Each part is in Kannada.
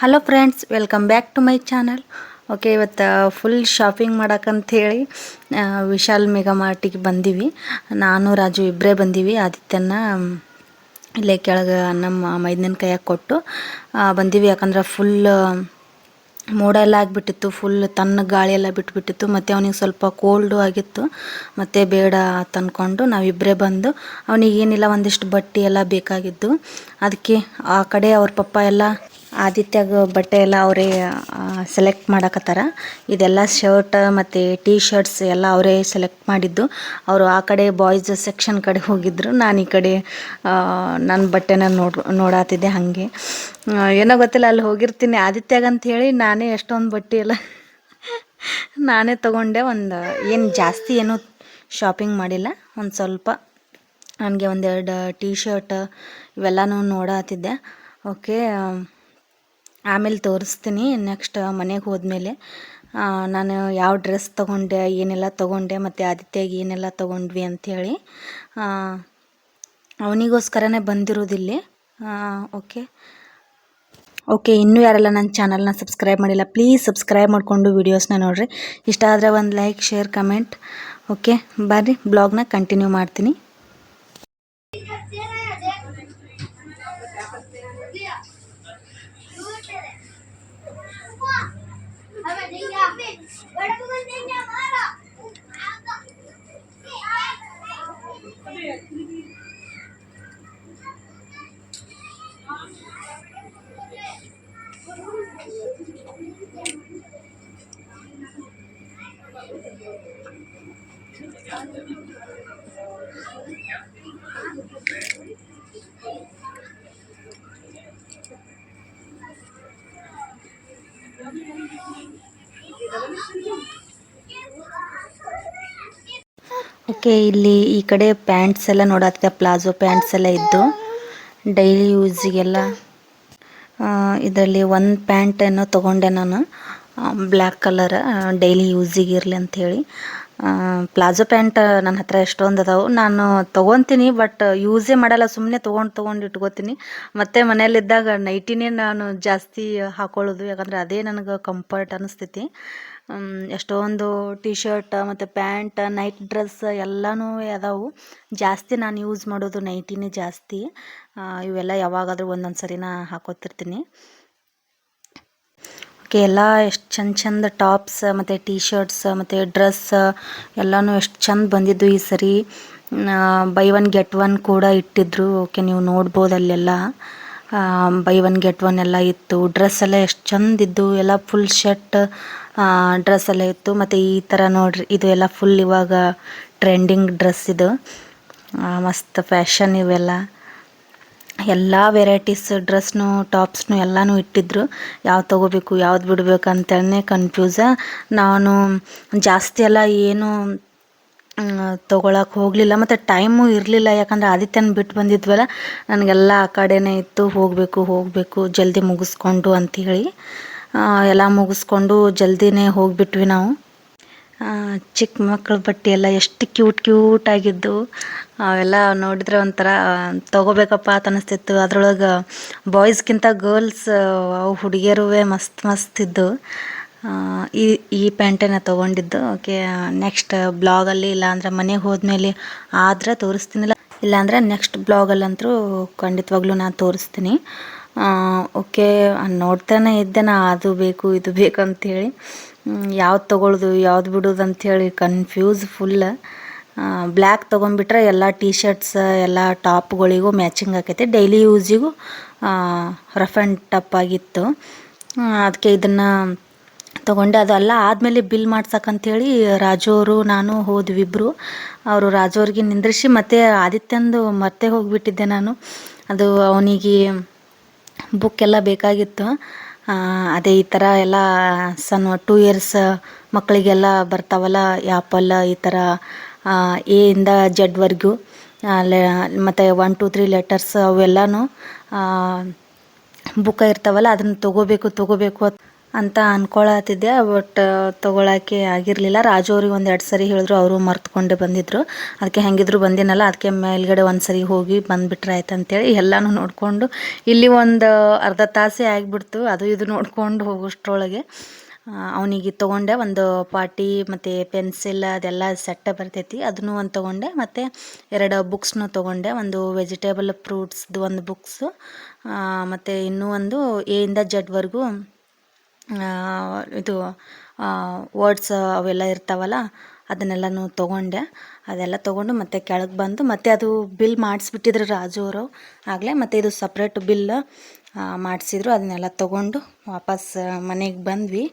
Hello friends, welcome back to my channel. Okay, ಇವತ್ತು ಫುಲ್ ಶಾಪಿಂಗ್ ಮಾಡೋಕ್ಕಂಥೇಳಿ ವಿಶಾಲ್ ಮೆಗಾ ಮಾರ್ಟಿಗೆ ಬಂದೀವಿ. ನಾನು ರಾಜು ಇಬ್ಬರೇ ಬಂದೀವಿ. ಆದಿತ್ಯನ ಇಲ್ಲೇ ಕೆಳಗೆ ನಮ್ಮ ಮೈದನ ಕೈಯಾಗ ಕೊಟ್ಟು ಬಂದೀವಿ. ಯಾಕಂದ್ರೆ ಫುಲ್ ಮೋಡ ಎಲ್ಲ ಆಗಿಬಿಟ್ಟಿತ್ತು, ಫುಲ್ ತನ್ನ ಗಾಳಿ ಎಲ್ಲ ಬಿಟ್ಬಿಟ್ಟಿತ್ತು. ಮತ್ತು ಅವನಿಗೆ ಸ್ವಲ್ಪ ಕೋಲ್ಡು ಆಗಿತ್ತು. ಮತ್ತು ಬೇಡ ತಂದ್ಕೊಂಡು ನಾವಿಬ್ಬರೇ ಬಂದು, ಅವನಿಗೆ ಏನಿಲ್ಲ ಒಂದಿಷ್ಟು ಬಟ್ಟೆ ಎಲ್ಲ ಬೇಕಾಗಿದ್ದು. ಅದಕ್ಕೆ ಆ ಕಡೆ ಅವ್ರ ಪಪ್ಪ ಎಲ್ಲ ಆದಿತ್ಯಗ ಬಟ್ಟೆ ಎಲ್ಲ ಅವರೇ ಸೆಲೆಕ್ಟ್ ಮಾಡಕತ್ತಾರ. ಇದೆಲ್ಲ ಶರ್ಟ್ ಮತ್ತು ಟೀ ಶರ್ಟ್ಸ್ ಎಲ್ಲ ಅವರೇ ಸೆಲೆಕ್ಟ್ ಮಾಡಿದ್ದು. ಅವರು ಆ ಕಡೆ ಬಾಯ್ಸ್ ಸೆಕ್ಷನ್ ಕಡೆ ಹೋಗಿದ್ದರು, ನಾನು ಈ ಕಡೆ ನನ್ನ ಬಟ್ಟೆನ ನೋಡಾತಿದ್ದೆ. ಹಾಗೆ ಏನೋ ಗೊತ್ತಿಲ್ಲ, ಅಲ್ಲಿ ಹೋಗಿರ್ತೀನಿ ಆದಿತ್ಯಗಂತ ಹೇಳಿ ನಾನೇ ಎಷ್ಟೊಂದು ಬಟ್ಟೆ ಎಲ್ಲ ನಾನೇ ತೊಗೊಂಡೆ. ಏನು ಜಾಸ್ತಿ ಏನೂ ಶಾಪಿಂಗ್ ಮಾಡಿಲ್ಲ, ಒಂದು ಸ್ವಲ್ಪ ನನಗೆ ಒಂದೆರಡು ಟೀ ಶರ್ಟ್ ಇವೆಲ್ಲನೂ ನೋಡಾತಿದ್ದೆ. ಓಕೆ, ಆಮೇಲೆ ತೋರಿಸ್ತೀನಿ ನೆಕ್ಸ್ಟ್ ಮನೆಗೆ ಹೋದ್ಮೇಲೆ ನಾನು ಯಾವ ಡ್ರೆಸ್ ತೊಗೊಂಡೆ, ಏನೆಲ್ಲ ತೊಗೊಂಡೆ, ಮತ್ತು ಆದಿತ್ಯಗೆ ಏನೆಲ್ಲ ತೊಗೊಂಡ್ವಿ ಅಂಥೇಳಿ. ಅವನಿಗೋಸ್ಕರನೇ ಬಂದಿರೋದಿಲ್ಲಿ. ಓಕೆ, ಇನ್ನೂ ಯಾರೆಲ್ಲ ನನ್ನ ಚಾನಲ್ನ ಸಬ್ಸ್ಕ್ರೈಬ್ ಮಾಡಿಲ್ಲ, ಪ್ಲೀಸ್ ಸಬ್ಸ್ಕ್ರೈಬ್ ಮಾಡಿಕೊಂಡು ವೀಡಿಯೋಸ್ನ ನೋಡಿರಿ. ಇಷ್ಟ ಆದರೆ ಒಂದು ಲೈಕ್, ಶೇರ್, ಕಮೆಂಟ್. ಓಕೆ, ಬರ್ರಿ ಬ್ಲಾಗ್ನ ಕಂಟಿನ್ಯೂ ಮಾಡ್ತೀನಿ. ಓಕೆ, ಇಲ್ಲಿ ಈ ಕಡೆ ಪ್ಯಾಂಟ್ಸ್ ಎಲ್ಲ ನೋಡಾತಿದ್ದೆ. ಪ್ಲಾಜೋ ಪ್ಯಾಂಟ್ಸ್ ಎಲ್ಲ ಇದ್ದು ಡೈಲಿ ಯೂಸಿಗೆಲ್ಲ. ಇದರಲ್ಲಿ ಒಂದು ಪ್ಯಾಂಟನ್ನು ತೊಗೊಂಡೆ ನಾನು, ಬ್ಲ್ಯಾಕ್ ಕಲರ್, ಡೈಲಿ ಯೂಸಿಗೆ ಇರಲಿ ಅಂಥೇಳಿ. ಪ್ಲಾಜೋ ಪ್ಯಾಂಟ್ ನನ್ನ ಹತ್ರ ಎಷ್ಟೊಂದು ಅದಾವೆ, ನಾನು ತೊಗೊತೀನಿ, ಬಟ್ ಯೂಸೇ ಮಾಡಲ್ಲ, ಸುಮ್ಮನೆ ತೊಗೊಂಡು ಇಟ್ಕೋತೀನಿ. ಮತ್ತು ಮನೇಲಿದ್ದಾಗ ನೈಟಿನೇ ನಾನು ಜಾಸ್ತಿ ಹಾಕೊಳ್ಳೋದು, ಯಾಕಂದರೆ ಅದೇ ನನಗೆ ಕಂಫರ್ಟ್ ಅನ್ನಿಸ್ತೈತಿ. ಎಷ್ಟೊಂದು ಟೀ ಶರ್ಟ್ ಮತ್ತು ಪ್ಯಾಂಟ್, ನೈಟ್ ಡ್ರೆಸ್ ಎಲ್ಲನೂ ಅದಾವು. ಜಾಸ್ತಿ ನಾನು ಯೂಸ್ ಮಾಡೋದು ನೈಟಿನೇ ಜಾಸ್ತಿ. ಇವೆಲ್ಲ ಯಾವಾಗಾದರೂ ಒಂದೊಂದು ಸರಿನ ಹಾಕೋತಿರ್ತೀನಿ. ಓಕೆ, ಎಲ್ಲ ಎಷ್ಟು ಚಂದ ಟಾಪ್ಸ್ ಮತ್ತು ಟೀ ಶರ್ಟ್ಸ್ ಮತ್ತು ಡ್ರೆಸ್ ಎಲ್ಲನೂ ಎಷ್ಟು ಚಂದ ಬಂದಿದ್ದು ಈ ಸರಿ. ಬೈ ಒನ್ ಗೆಟ್ ಒನ್ ಕೂಡ ಇಟ್ಟಿದ್ರು. ಓಕೆ, ನೀವು ನೋಡ್ಬೋದು ಅಲ್ಲೆಲ್ಲ ಬೈ ಒನ್ ಗೆಟ್ ಒನ್ ಎಲ್ಲ ಇತ್ತು. ಡ್ರೆಸ್ ಎಲ್ಲ ಎಷ್ಟು ಚಂದಿದ್ದು, ಎಲ್ಲ ಫುಲ್ ಶರ್ಟ್ ಡ್ರೆಸ್ ಎಲ್ಲ ಇತ್ತು. ಮತ್ತು ಈ ಥರ ನೋಡ್ರಿ, ಇದು ಎಲ್ಲ ಫುಲ್ ಇವಾಗ ಟ್ರೆಂಡಿಂಗ್ ಡ್ರೆಸ್ ಇದು. ಮಸ್ತ್ ಫ್ಯಾಷನ್ ಇವೆಲ್ಲ. ಎಲ್ಲ ವೆರೈಟೀಸ್ ಡ್ರೆಸ್ನು ಟಾಪ್ಸ್ನು ಎಲ್ಲನೂ ಇಟ್ಟಿದ್ರು. ಯಾವ್ದು ತೊಗೋಬೇಕು ಯಾವ್ದು ಬಿಡಬೇಕು ಅಂತೇಳಿ ಕನ್ಫ್ಯೂಸ. ನಾನು ಜಾಸ್ತಿ ಎಲ್ಲ ಏನು ತೊಗೊಳಕ್ಕೆ ಹೋಗಲಿಲ್ಲ, ಮತ್ತು ಟೈಮು ಇರಲಿಲ್ಲ. ಯಾಕಂದರೆ ಆದಿತ್ಯನ ಬಿಟ್ಟು ಬಂದಿದ್ವಲ್ಲ, ನನಗೆಲ್ಲ ಆ ಕಡೆನೇ ಇತ್ತು, ಹೋಗಬೇಕು ಜಲ್ದಿ ಮುಗಿಸ್ಕೊಂಡು ಅಂಥೇಳಿ. ಎಲ್ಲ ಮುಗಿಸ್ಕೊಂಡು ಜಲ್ದಿನೇ ಹೋಗಿಬಿಟ್ವಿ ನಾವು. ಚಿಕ್ಕ ಮಕ್ಕಳ ಬಟ್ಟೆ ಎಲ್ಲ ಎಷ್ಟು ಕ್ಯೂಟ್ ಆಗಿದ್ದು, ಅವೆಲ್ಲ ನೋಡಿದ್ರೆ ಒಂಥರ ತೊಗೋಬೇಕಪ್ಪ ಅಂತ ಅನ್ನಿಸ್ತಿತ್ತು. ಅದ್ರೊಳಗೆ ಬಾಯ್ಸ್ಗಿಂತ ಗರ್ಲ್ಸ್ ಅವು ಹುಡುಗಿಯರೂ ಮಸ್ತ್ ಇದ್ದು. ಈ ಪ್ಯಾಂಟನ್ನ ತೊಗೊಂಡಿದ್ದು. ಓಕೆ, ನೆಕ್ಸ್ಟ್ ಬ್ಲಾಗಲ್ಲಿ ಇಲ್ಲಾಂದ್ರೆ ಮನೆಗೆ ಹೋದ್ಮೇಲೆ ಆದ್ರೆ ತೋರಿಸ್ತೀನಿಲ್ಲ, ಇಲ್ಲಾಂದರೆ ನೆಕ್ಸ್ಟ್ ಬ್ಲಾಗಲ್ಲಂತರೂ ಖಂಡಿತವಾಗ್ಲೂ ನಾನು ತೋರಿಸ್ತೀನಿ. ಓಕೆ, ನೋಡ್ತಾನೆ ಇದ್ದೆ ನಾ, ಅದು ಬೇಕು ಇದು ಬೇಕು ಅಂಥೇಳಿ. ಯಾವ್ದು ತೊಗೊಳ್ಳೋದು ಯಾವ್ದು ಬಿಡೋದು ಅಂಥೇಳಿ ಕನ್ಫ್ಯೂಸ್ ಫುಲ್. ಬ್ಲ್ಯಾಕ್ ತೊಗೊಂಡ್ಬಿಟ್ರೆ ಎಲ್ಲ ಟೀ ಶರ್ಟ್ಸ್ ಎಲ್ಲ ಟಾಪ್ಗಳಿಗೂ ಮ್ಯಾಚಿಂಗ್ ಆಕೈತಿ, ಡೈಲಿ ಯೂಸಿಗೂ ರಫ್ ಆ್ಯಂಡ್ ಟಫ್ ಆಗಿತ್ತು. ಅದಕ್ಕೆ ಇದನ್ನು ತೊಗೊಂಡೆ. ಅದೆಲ್ಲ ಆದಮೇಲೆ ಬಿಲ್ ಮಾಡ್ಸಕ್ಕಂಥೇಳಿ ರಾಜು ಅವರು ನಾನು ಹೋದ್ವಿ ಇಬ್ಬರು. ಅವರು ರಾಜು ಅವ್ರಿಗೆ ನಿಂದ್ರಿಸಿ, ಮತ್ತು ಆದಿತ್ಯಂದು ಮತ್ತೆ ಹೋಗಿಬಿಟ್ಟಿದ್ದೆ ನಾನು. ಅದು ಅವನಿಗೆ ಬುಕ್ ಎಲ್ಲ ಬೇಕಾಗಿತ್ತು. ಅದೇ ಈ ಥರ ಎಲ್ಲ ಸಣ್ಣ 2 years ಮಕ್ಕಳಿಗೆಲ್ಲ ಬರ್ತಾವಲ್ಲ ಆ್ಯಪಲ್, ಈ ಥರ ಎ ಇಂದ ಜೆಡ್ವರೆಗೂ, ಮತ್ತು 1 2 3 ಲೆಟರ್ಸ್ ಅವೆಲ್ಲನೂ ಬುಕ್ಕ ಇರ್ತಾವಲ್ಲ, ಅದನ್ನು ತೊಗೋಬೇಕು ಅಂತ ಅನ್ಕೊಳತಿದ್ದೆ. ಬಟ್ ತೊಗೊಳಕ್ಕೆ ಆಗಿರಲಿಲ್ಲ. ರಾಜು ಅವ್ರಿಗೆ ಒಂದೆರಡು ಸರಿ ಹೇಳಿದ್ರು, ಅವರು ಮರ್ತ್ಕೊಂಡೆ ಬಂದಿದ್ರು. ಅದಕ್ಕೆ ಹೆಂಗಿದ್ರು ಬಂದಿನಲ್ಲ, ಅದಕ್ಕೆ ಮೇಲ್ಗಡೆ ಒಂದು ಸರಿ ಹೋಗಿ ಬಂದುಬಿಟ್ರೆ ಆಯ್ತು ಅಂತೇಳಿ ಎಲ್ಲನೂ ನೋಡಿಕೊಂಡು ಇಲ್ಲಿ ಒಂದು ಅರ್ಧ ತಾಸೇ ಆಗಿಬಿಡ್ತು ಅದು ಇದು ನೋಡ್ಕೊಂಡು ಹೋಗೋಷ್ಟ್ರೊಳಗೆ. ಅವನಿಗೆ ತೊಗೊಂಡೆ ಒಂದು ಪಾಟಿ ಮತ್ತು ಪೆನ್ಸಿಲ್ ಅದೆಲ್ಲ ಸೆಟ್ಟ ಬರ್ತೈತಿ, ಅದನ್ನು ಒಂದು ತೊಗೊಂಡೆ. ಮತ್ತು 2 ಬುಕ್ಸ್ನು ತೊಗೊಂಡೆ. ಒಂದು ವೆಜಿಟೇಬಲ್ ಫ್ರೂಟ್ಸ್ದು ಒಂದು ಬುಕ್ಸು, ಮತ್ತು ಇನ್ನೂ ಒಂದು ಎ ಇಂದ ಜೆಡ್ವರೆಗೂ ಇದು ವರ್ಡ್ಸ್ ಅವೆಲ್ಲ ಇರ್ತಾವಲ್ಲ, ಅದನ್ನೆಲ್ಲನೂ ತೊಗೊಂಡೆ. ಅದೆಲ್ಲ ತೊಗೊಂಡು ಮತ್ತೆ ಕೆಳಗೆ ಬಂದು ಮತ್ತೆ ಅದು ಬಿಲ್ ಮಾಡಿಸ್ಬಿಟ್ಟಿದ್ರು ರಾಜು ಅವರು ಆಗಲೇ. ಮತ್ತು ಇದು ಸಪ್ರೇಟ್ ಬಿಲ್ ಮಾಡಿಸಿದ್ರು. ಅದನ್ನೆಲ್ಲ ತೊಗೊಂಡು ವಾಪಸ್ ಮನೆಗೆ ಬಂದ್ವಿ.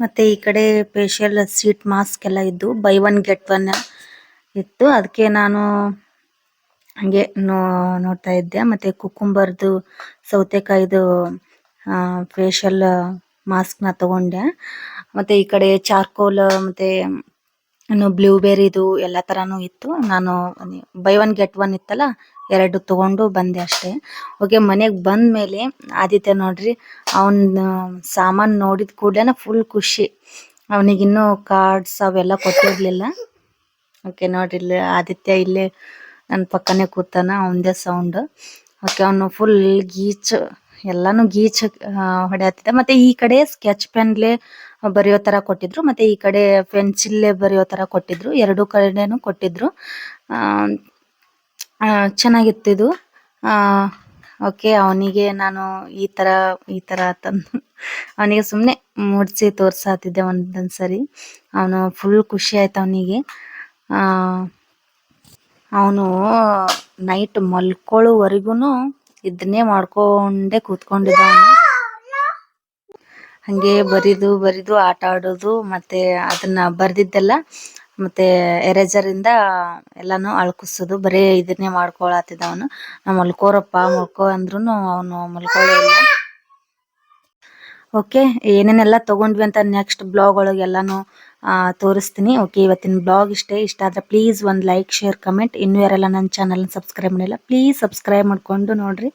ಮತ್ತು ಈ ಕಡೆ ಫೇಶಿಯಲ್ ಶೀಟ್ ಮಾಸ್ಕ್ ಎಲ್ಲ ಇದ್ದು ಬೈ ಒನ್ ಗೆಟ್ ಒನ್ ಇತ್ತು. ಅದಕ್ಕೆ ನಾನು ಹಾಗೆ ನೋಡ್ತಾ ಇದ್ದೆ. ಮತ್ತು ಕುಕುಂಬರ್ದು ಸೌತೆಕಾಯಿದು ಫೇಶಿಯಲ್ ಮಾಸ್ಕ್ನ ತಗೊಂಡೆ. ಮತ್ತು ಈ ಕಡೆ ಚಾರ್ಕೋಲ್ ಮತ್ತು ಇನ್ನು ಬ್ಲೂಬೆರಿದು ಎಲ್ಲ ಥರನೂ ಇತ್ತು. ನಾನು ಬೈ ಒನ್ ಗೆಟ್ ಒನ್ ಇತ್ತಲ್ಲ, 2 ತಗೊಂಡು ಬಂದೆ ಅಷ್ಟೇ. ಓಕೆ, ಮನೆಗೆ ಬಂದ ಮೇಲೆ ಆದಿತ್ಯ ನೋಡ್ರಿ, ಅವನ ಸಾಮಾನು ನೋಡಿದ ಕೂಡಲೇ ಫುಲ್ ಖುಷಿ. ಅವನಿಗಿನ್ನೂ ಕಾರ್ಡ್ಸ್ ಅವೆಲ್ಲ ಕೊಟ್ಟಿರಲಿಲ್ಲ. ಓಕೆ ನೋಡ್ರಿ, ಇಲ್ಲಿ ಆದಿತ್ಯ ಇಲ್ಲೇ ನನ್ನ ಪಕ್ಕನೇ ಕೂತಾನ, ಅವನದೇ ಸೌಂಡ್. ಓಕೆ, ಅವನು ಫುಲ್ ಗೀಚ್ ಎಲ್ಲಾನು ಗೀಚ್ ಹೊಡೆಯತ್ತಿದ್ದ. ಮತ್ತು ಈ ಕಡೆ ಸ್ಕೆಚ್ ಪೆನ್ಲೆ ಬರೆಯೋ ಥರ ಕೊಟ್ಟಿದ್ರು ಮತ್ತು ಈ ಕಡೆ ಪೆನ್ಸಿಲ್ಲೇ ಬರೆಯೋ ಥರ ಕೊಟ್ಟಿದ್ರು, ಎರಡೂ ಕಡೆನೂ ಕೊಟ್ಟಿದ್ರು. ಚೆನ್ನಾಗಿತ್ತು ಇದು. ಓಕೆ, ಅವನಿಗೆ ನಾನು ಈ ಥರ ತಂದು ಅವನಿಗೆ ಸುಮ್ಮನೆ ಮುಡ್ಸಿ ತೋರ್ಸಾತಿದ್ದೆ ಒಂದೊಂದು ಸರಿ. ಅವನು ಫುಲ್ ಖುಷಿ ಆಯ್ತು ಅವನಿಗೆ. ಅವನು ನೈಟ್ ಮಲ್ಕೊಳ್ಳೋವರೆಗೂ ಇದನ್ನೇ ಮಾಡ್ಕೊಂಡೇ ಕೂತ್ಕೊಂಡಿದ್ದ ಅವನು. ಹಾಗೆ ಬರಿದು ಆಟ ಆಡೋದು, ಮತ್ತು ಅದನ್ನು ಬರೆದಿದ್ದೆಲ್ಲ ಮತ್ತು ಎರೇಜರಿಂದ ಎಲ್ಲನೂ ಅಳ್ಕಿಸೋದು, ಬರೀ ಇದನ್ನೇ ಮಾಡ್ಕೊಳತ್ತಿದ್ದ ಅವನು. ನಾವು ಮಲ್ಕೋರಪ್ಪ ಮಲ್ಕೋ ಅಂದ್ರೂ ಅವನು ಮಲ್ಕೊಳ್ಳೇ ಇಲ್ಲ. ಓಕೆ, ಏನೇನೆಲ್ಲ ತೊಗೊಂಡ್ವಿ ಅಂತ ನೆಕ್ಸ್ಟ್ ಬ್ಲಾಗ್ ಒಳಗೆ ಎಲ್ಲನೂ ತೋರಿಸ್ತೀನಿ. ಓಕೆ, ಇವತ್ತಿನ ಬ್ಲಾಗ್ ಇಷ್ಟ ಆದರೆ ಪ್ಲೀಸ್ ಒಂದು ಲೈಕ್, ಶೇರ್, ಕಮೆಂಟ್. ಇನ್ನೂ ಯಾರೆಲ್ಲ ನನ್ನ ಚಾನಲ್ನ ಸಬ್ಸ್ಕ್ರೈಬ್ ಮಾಡಿಲ್ಲ ಪ್ಲೀಸ್ ಸಬ್ಸ್ಕ್ರೈಬ್ ಮಾಡಿಕೊಂಡು ನೋಡಿರಿ.